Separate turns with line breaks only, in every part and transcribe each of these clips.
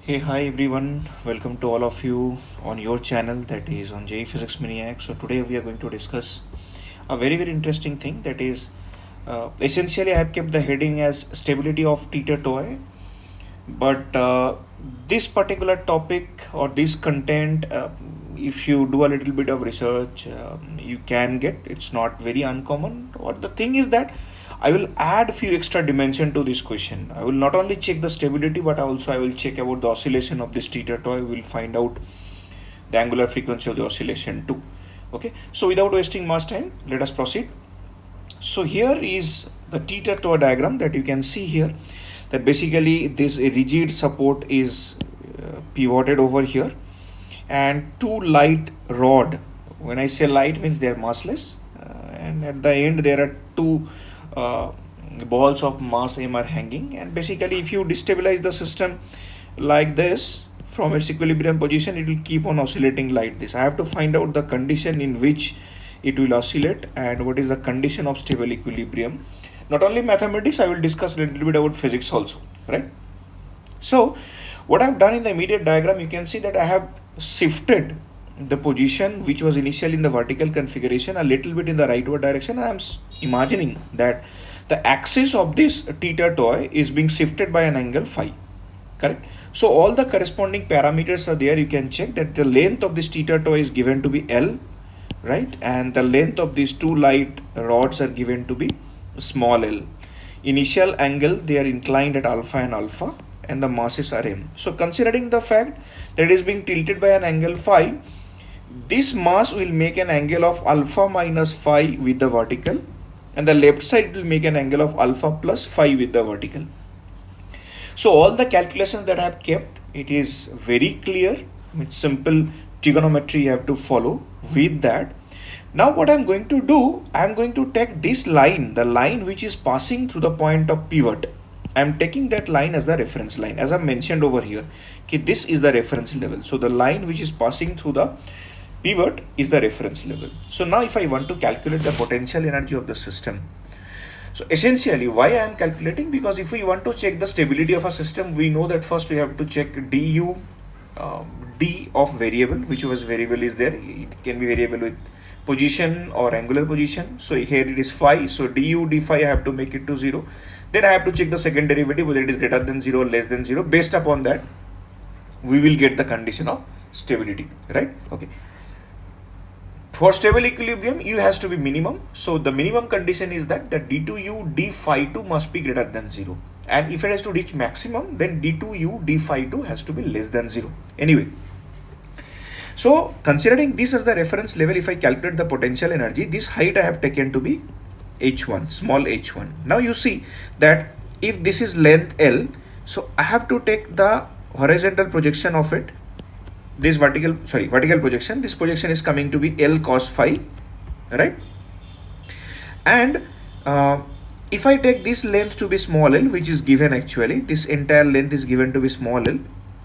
Hey, hi everyone. Welcome to all of you on your channel that is on J Physics Maniac. So today we are going to discuss a very interesting thing that is essentially I have kept the heading as stability of teeter toy, but this particular topic or this content, if you do a little bit of research, you can get. It's not very uncommon. Or the thing is that I will add few extra dimension to this question. I will not only check the stability, but also I will check about the oscillation of this teeter toy. We will find out the angular frequency of the oscillation too. Okay, so without wasting much time, let us proceed. So here is the teeter toy diagram that you can see here, that basically this rigid support is pivoted over here, and two light rod. When I say light, means they are massless, and at the end there are two uh, balls of mass m are hanging. And basically if you destabilize the system like this from its equilibrium position, it will keep on oscillating like this. I have to find out the condition in which it will oscillate and what is the condition of stable equilibrium. Not only mathematics, I will discuss a little bit about physics also, right? So what I've done in the immediate diagram, you can see that I have shifted the position which was initially in the vertical configuration a little bit in the rightward direction. And I'm imagining that the axis of this teeter toy is being shifted by an angle phi, correct? So all the corresponding parameters are there. You can check that the length of this teeter toy is given to be L, right? And the length of these two light rods are given to be small l. Initial angle, they are inclined at alpha and alpha, and the masses are m. So considering the fact that it is being tilted by an angle phi, this mass will make an angle of alpha minus phi with the vertical, and the left side will make an angle of alpha plus phi with the vertical. So all the calculations that I have kept, it is very clear. It's simple trigonometry you have to follow with that. Now what I'm going to do, I'm going to take this line, the line which is passing through the point of pivot. I'm taking that line as the reference line, as I mentioned over here. Okay, this is the reference level. So the line which is passing through the pivot is the reference level. So now if I want to calculate the potential energy of the system, so essentially why I am calculating, because if we want to check the stability of a system, we know that first we have to check du d of variable, which was variable is there. It can be variable with position or angular position. So here it is phi, so du d phi I have to make it to 0. Then I have to check the second derivative, whether it is greater than 0 or less than 0. Based upon that, we will get the condition of stability, right? Okay. For stable equilibrium, u has to be minimum. So the minimum condition is that the d2u d phi 2 must be greater than 0. And if it has to reach maximum, then d2u d phi 2 has to be less than 0. Anyway, so considering this as the reference level, if I calculate the potential energy, this height I have taken to be h1, small h1. Now you see that if this is length L, so I have to take the horizontal projection of it, this vertical projection. This projection is coming to be L cos phi, right? And if I take this length to be small l, which is given, actually this entire length is given to be small l.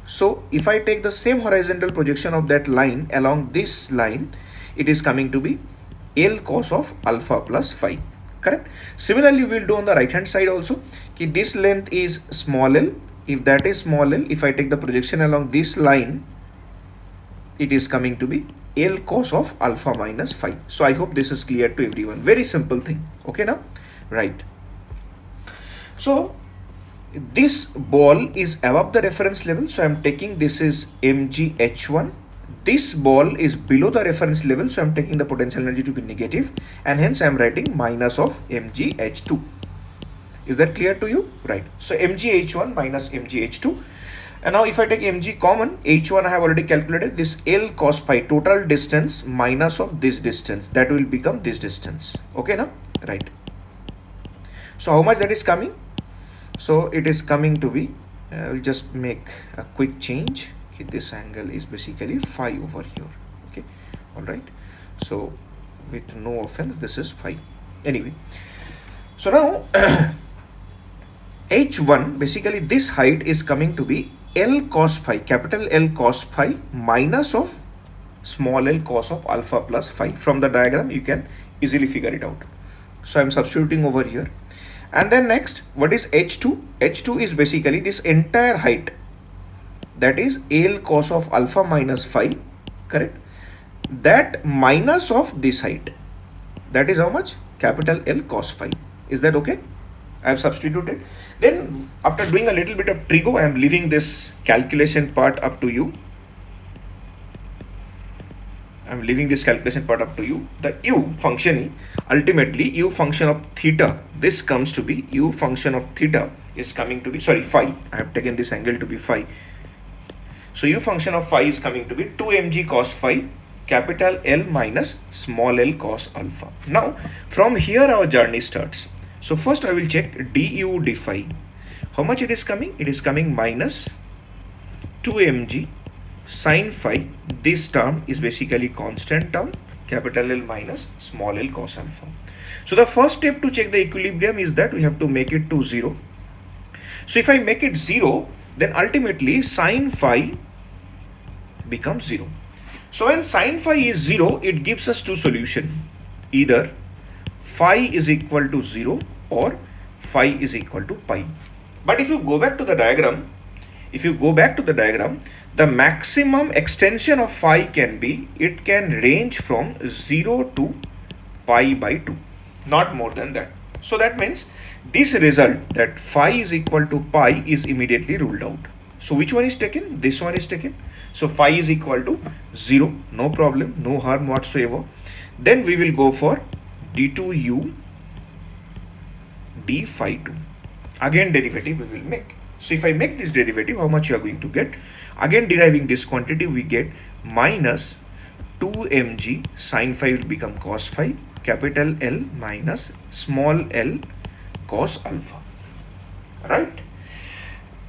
So if I take the same horizontal projection of that line along this line, it is coming to be L cos of alpha plus phi, correct? Similarly, we will do on the right hand side also. This length is small l. If that is small l, if I take the projection along this line, it is coming to be L cos of alpha minus phi. So I hope this is clear to everyone. Very simple thing. Okay now, right? So this ball is above the reference level, so I am taking this is mgh1. This ball is below the reference level, so I am taking the potential energy to be negative, and hence I am writing minus of mgh2. Is that clear to you? Right. So mgh1 minus mgh2. And now if I take mg common, h1 I have already calculated, this L cos phi, total distance minus of this distance, that will become this distance. Okay now, right? So how much that is coming? So it is coming to be, I will just make a quick change. Okay, this angle is basically phi over here. Okay, all right. So with no offense, this is phi. Anyway, so now h1, basically this height is coming to be L cos phi, capital L cos phi minus of small l cos of alpha plus phi. From the diagram, you can easily figure it out. So I'm substituting over here. And then next, what is h2? h2 is basically this entire height. that is L cos of alpha minus phi, correct? That minus of this height, that is how much? Capital L cos phi. Is that okay? I have substituted. Then after doing a little bit of trigo, I am leaving this calculation part up to you. I'm leaving this calculation part up to you. The u function, ultimately u function of theta, this comes to be u function of theta is coming to be, sorry, phi. I have taken this angle to be phi. So u function of phi is coming to be 2 mg cos phi, capital L minus small l cos alpha. Now from here our journey starts. So first I will check du d phi. How much it is coming? It is coming minus 2 mg sin phi. This term is basically constant term, capital L minus small l cos alpha. So the first step to check the equilibrium is that we have to make it to 0. So if I make it 0, then ultimately sin phi becomes 0. So when sin phi is 0, it gives us two solutions. Either phi is equal to 0 or phi is equal to pi. But if you go back to the diagram, the maximum extension of phi can be, it can range from 0 to pi by 2, not more than that. So that means this result that phi is equal to pi is immediately ruled out. So which one is taken? This one is taken. So phi is equal to 0, no problem, no harm whatsoever. Then we will go for d2u d phi 2. Again derivative we will make. So if I make this derivative, how much you are going to get? Again deriving this quantity, we get minus 2 mg sin phi will become cos phi, capital L minus small l cos alpha. Right?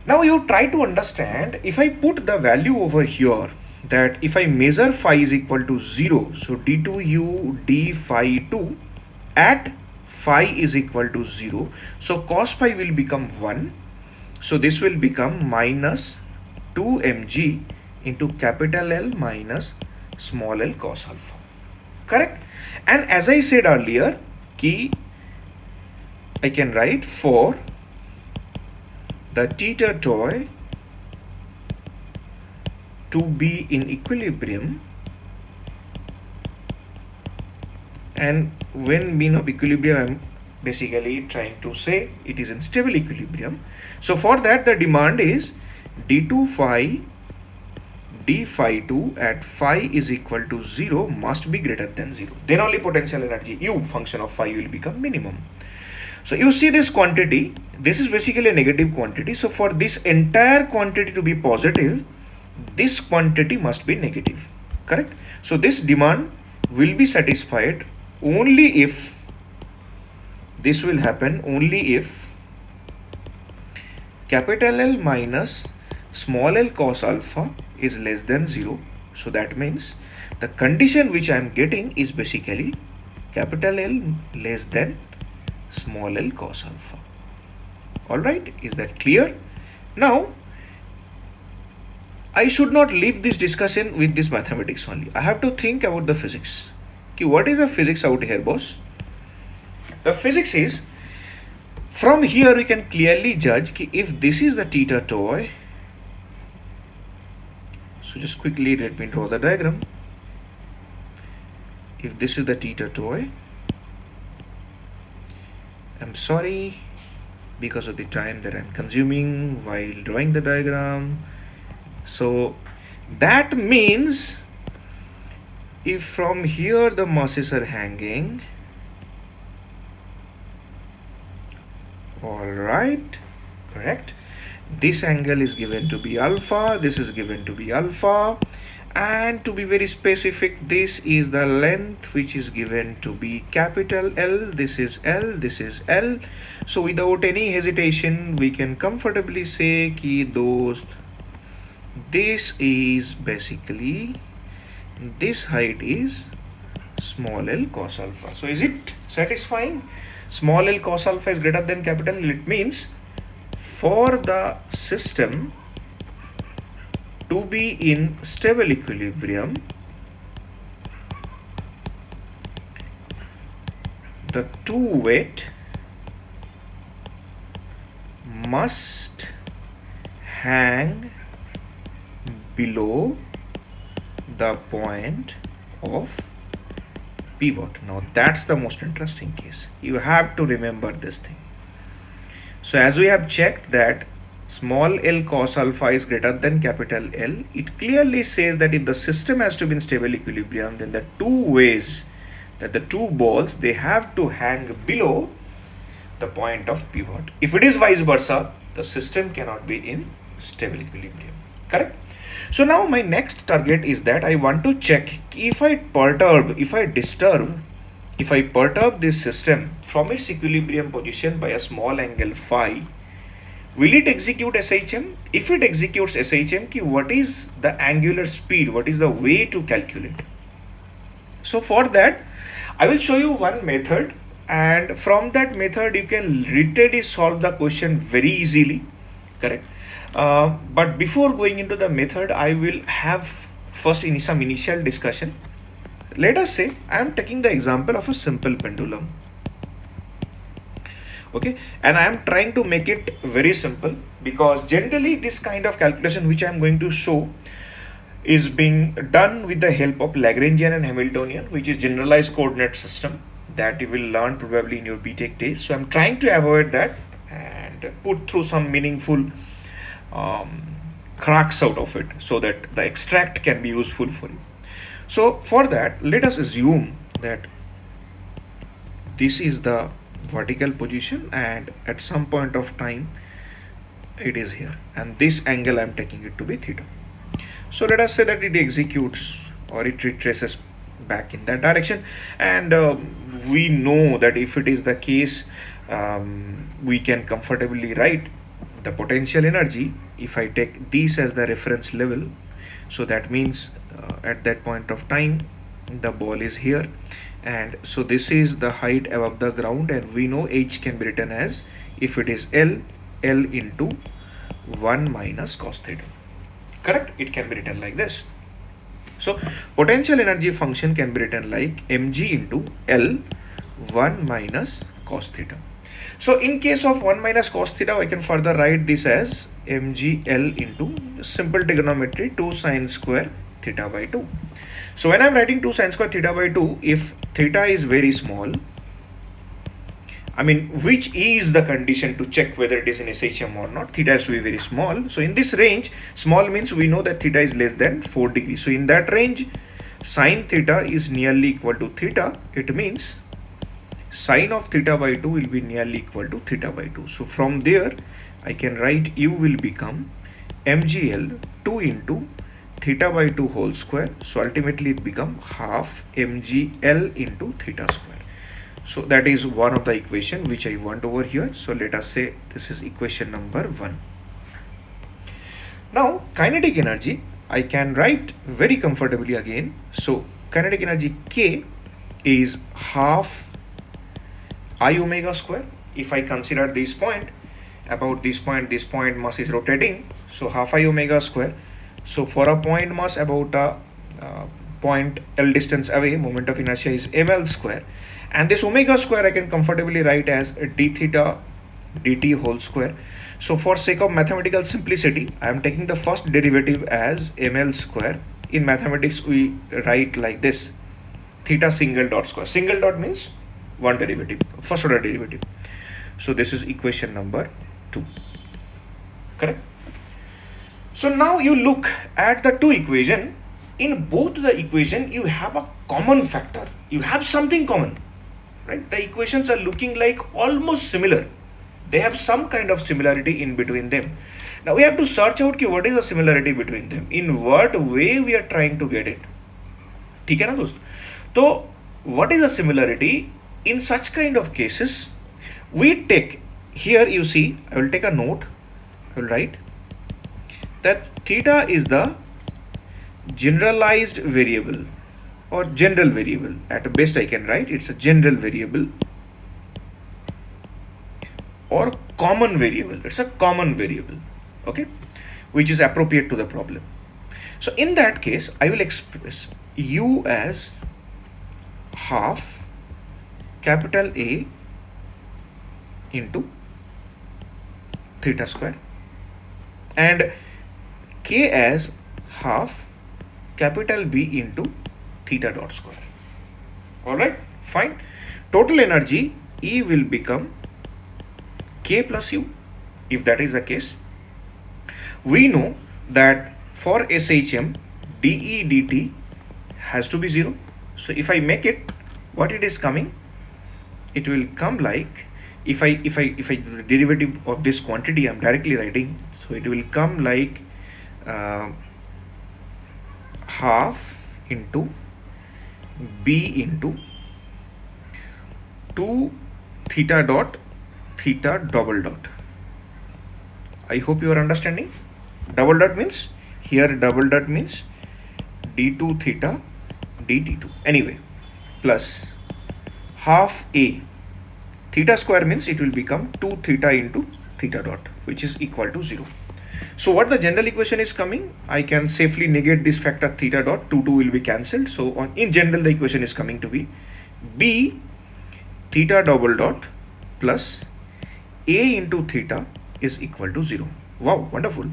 Now you try to understand, if I put the value over here, that if I measure phi is equal to 0, so d2u d phi 2 at phi is equal to 0, so cos phi will become 1. So this will become minus 2 mg into capital L minus small l cos alpha. Correct? And as I said earlier, I can write for the theta toy to be in equilibrium, and when mean of equilibrium, I am basically trying to say it is in stable equilibrium. So for that the demand is d2 phi d phi 2 at phi is equal to 0 must be greater than 0. Then only potential energy u function of phi will become minimum. So you see this quantity, this is basically a negative quantity. So for this entire quantity to be positive, this quantity must be negative. Correct? So this demand will be satisfied only if, this will happen only if capital L minus small l cos alpha is less than 0. So that means the condition which I am getting is basically capital L less than small l cos alpha. Alright, is that clear? Now I should not leave this discussion with this mathematics only. I have to think about the physics. Okay, what is the physics out here, boss? The physics is, from here we can clearly judge ki if this is the theta toy. So just quickly let me draw the diagram. If this is the theta toy, I'm sorry because of the time that I'm consuming while drawing the diagram. So that means if from here the masses are hanging, all right, correct, this angle is given to be alpha, this is given to be alpha, and to be very specific, this is the length which is given to be capital L, this is L, this is L. So without any hesitation we can comfortably say ki dost, this is basically, this height is small l cos alpha. So is it satisfying? Small l cos alpha is greater than capital L. It means for the system to be in stable equilibrium, the two weight must hang below the point of pivot. Now that's the most interesting case. You have to remember this thing. So as we have checked that small l cos alpha is greater than capital L, it clearly says that if the system has to be in stable equilibrium, then the two ways that the two balls, they have to hang below the point of pivot. If it is vice versa, the system cannot be in stable equilibrium. Correct? So now my next target is that I want to check if I perturb this system from its equilibrium position by a small angle phi, will it execute SHM? If it executes SHM, what is the angular speed? What is the way to calculate? So for that, I will show you one method, and from that method you can literally solve the question very easily. Correct? But before going into the method, I will have first in some initial discussion. Let us say I am taking the example of a simple pendulum. Okay, and I am trying to make it very simple, because generally this kind of calculation which I am going to show is being done with the help of Lagrangian and Hamiltonian, which is generalized coordinate system that you will learn probably in your BTech days. So I'm trying to avoid that and put through some meaningful cracks out of it, so that the extract can be useful for you. So for that, let us assume that this is the vertical position, and at some point of time it is here, and this angle I am taking it to be theta. So let us say that it executes or it retraces back in that direction, and we know that if it is the case, we can comfortably write the potential energy if I take this as the reference level. So that means at that point of time the ball is here, and so this is the height above the ground, and we know h can be written as, if it is L into 1 minus cos theta. Correct? It can be written like this. So potential energy function can be written like mg into L 1 minus cos theta. So in case of 1 minus cos theta, I can further write this as mgl into simple trigonometry 2 sine square theta by 2. So when I'm writing 2 sine square theta by 2, if theta is very small, I mean, which is the condition to check whether it is in SHM or not, theta has to be very small. So in this range, small means we know that theta is less than 4 degrees. So in that range, sine theta is nearly equal to theta. It means sine of theta by 2 will be nearly equal to theta by 2. So from there, I can write u will become mgl 2 into theta by 2 whole square. So ultimately it become half mgl into theta square. So that is one of the equation which I want over here. So let us say this is equation number 1. Now kinetic energy I can write very comfortably again. So kinetic energy K is half I omega square. If I consider this point, about this point mass is rotating, so half I omega square. So for a point mass about a point L distance away, moment of inertia is ml square, and this omega square I can comfortably write as d theta dt whole square. So for sake of mathematical simplicity, I am taking the first derivative as ml square. In mathematics we write like this: theta single dot square. Single dot means one derivative, first order derivative. So this is equation number 2. Correct? So now you look at the two equation. In both the equation you have a common factor, you have something common, right? The equations are looking like almost similar, they have some kind of similarity in between them. Now we have to search out what is the similarity between them, in what way we are trying to get it. ठीक है ना दोस्त? तो what is the similarity? In such kind of cases we take, here you see, I will take a note, I will write that theta is the generalized variable or general variable. At best I can write it's a general variable or common variable. It's a common variable, okay, which is appropriate to the problem. So in that case I will express u as half capital A into theta square and K as half capital B into theta dot square. Alright, fine. Total energy E will become K plus U. If that is the case, we know that for SHM, dE dt has to be 0. So if I make it, what it is coming, it will come like, if I do the derivative of this quantity, I'm directly writing, so it will come like half into B into 2 theta dot theta double dot. I hope you are understanding. Double dot means, here double dot means d2 theta dt2. Anyway, plus half A theta square means it will become 2 theta into theta dot, which is equal to 0. So what the general equation is coming, I can safely negate this factor theta dot, 2 will be cancelled. So in general the equation is coming to be B theta double dot plus A into theta is equal to 0. Wow, wonderful.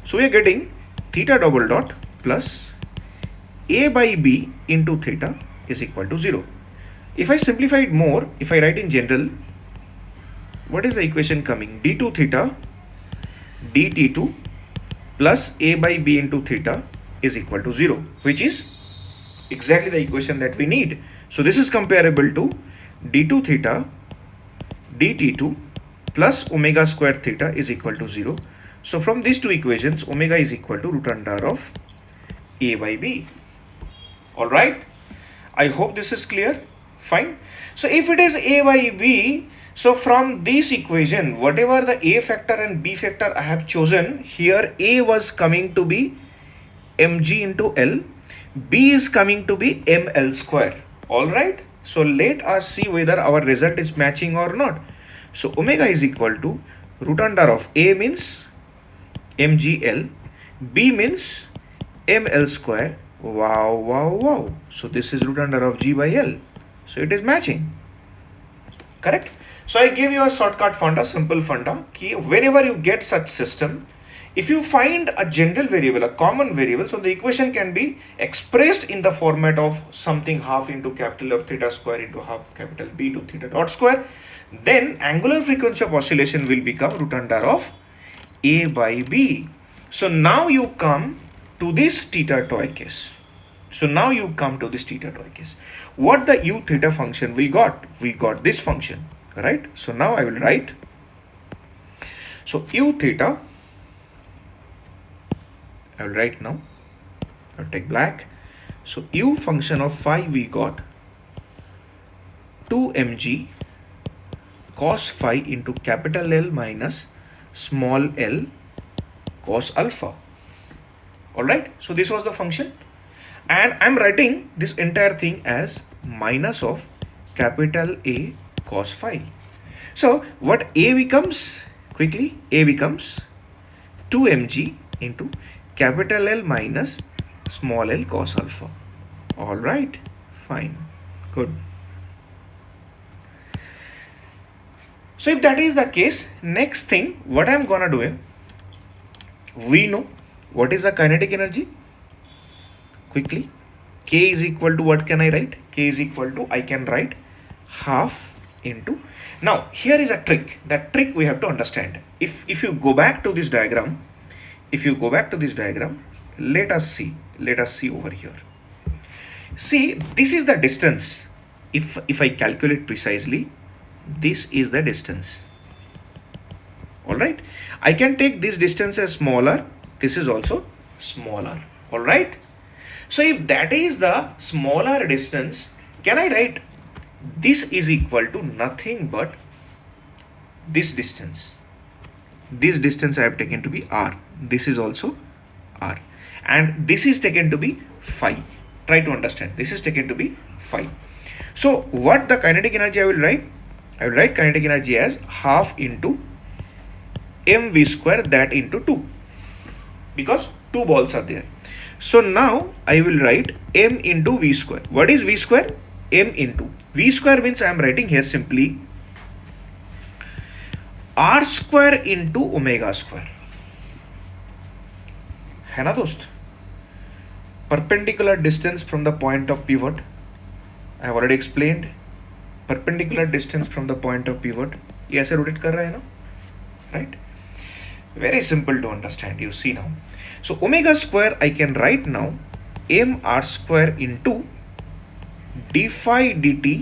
So we are getting theta double dot plus A by B into theta is equal to 0. If I simplify it more, if I write in general, what is the equation coming? d2 theta dt2 plus A by B into theta is equal to 0, which is exactly the equation that we need. So this is comparable to d2 theta dt2 plus omega square theta is equal to 0. So from these two equations, omega is equal to root under of A by B. Alright, I hope this is clear. Fine. So if it is A by B, so from this equation, whatever the A factor and B factor I have chosen, here A was coming to be mg into L, B is coming to be ml square. Alright, so let us see whether our result is matching or not. So omega is equal to root under of A means mgl, B means ml square. Wow, wow, wow. So this is root under of G by L. So it is matching. Correct? So I give you a shortcut funda, simple funda. Whenever you get such system, if you find a general variable, a common variable, so the equation can be expressed in the format of something half into capital of theta square into half capital B into theta dot square, then angular frequency of oscillation will become root under of A by B. So now you come to this theta toy case. So now you come to this theta toy case. What the u theta function we got? We got this function, right? So now I will write. So u theta, I will write now. I'll take black. So u function of phi we got 2 mg cos phi into capital L minus small l cos alpha. Alright, so this was the function, and I'm writing this entire thing as minus of capital A cos phi. So what A becomes, quickly, A becomes 2 mg into capital L minus small l cos alpha. Alright, fine, good. So if that is the case, next thing what I'm gonna do, we know what is the kinetic energy. Quickly, K is equal to, what can I write? K is equal to, I can write half into. Now here is a trick. That trick we have to understand. If you go back to this diagram, let us see over here. See, this is the distance. If I calculate precisely, this is the distance. All right, I can take this distance as smaller, this is also smaller. All right, so if that is the smaller distance, can I write this is equal to nothing but this distance. This distance I have taken to be r, this is also r, and this is taken to be phi. Try to understand, this is taken to be phi. So what the kinetic energy I will write? I will write kinetic energy as half into mv square, that into 2, because 2 balls are there. So now I will write m into v square. What is v square? M into v square means I am writing here simply r square into omega square. है ना दोस्त? perpendicular distance from the point of pivot. I have already explained perpendicular distance from the point of pivot. ये ऐसे rotate कर रहा है ना, right? Very simple to understand. You see now. So omega square I can write now m r square into d phi dt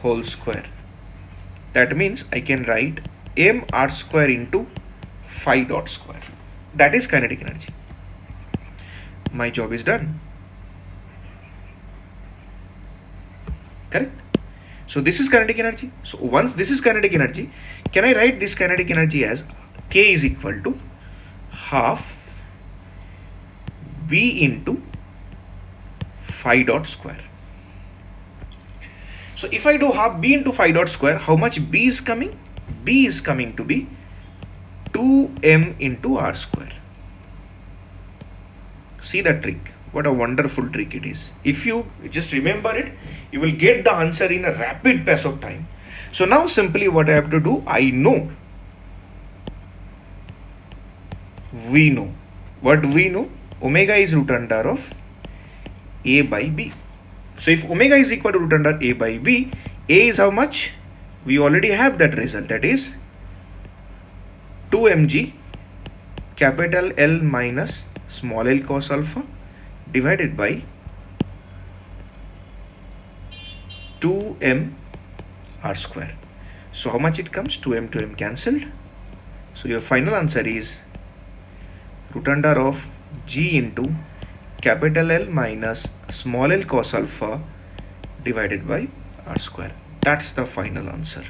whole square. That means I can write m r square into phi dot square. That is kinetic energy. My job is done. Correct? So this is kinetic energy. So once this is kinetic energy, can I write this kinetic energy as K is equal to half B into phi dot square. So if I do half B into phi dot square, how much B is coming? B is coming to be 2m into r square. See the trick. What a wonderful trick it is. If you just remember it, you will get the answer in a rapid pace of time. So now simply what I have to do, I know, we know. What we know? Omega is root under of A by B. So if omega is equal to root under A by B, A is how much? We already have that result, that is 2mg capital L minus small l cos alpha divided by 2m r square. So how much it comes? 2m cancelled. So your final answer is root under of g into capital L minus small l cos alpha divided by r square. That's the final answer.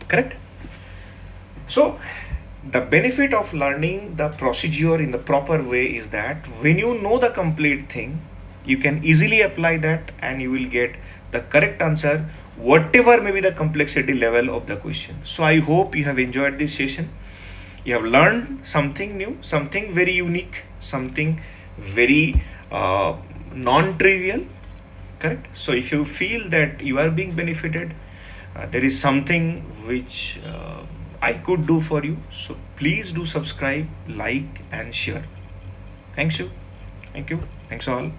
Correct? So the benefit of learning the procedure in the proper way is that when you know the complete thing, you can easily apply that and you will get the correct answer, whatever may be the complexity level of the question. So I hope you have enjoyed this session. You have learned something new, something very unique, something very non-trivial. Correct? So if you feel that you are being benefited, there is something which I could do for you. So please do subscribe, like and share. Thanks you. Thank you. Thanks all.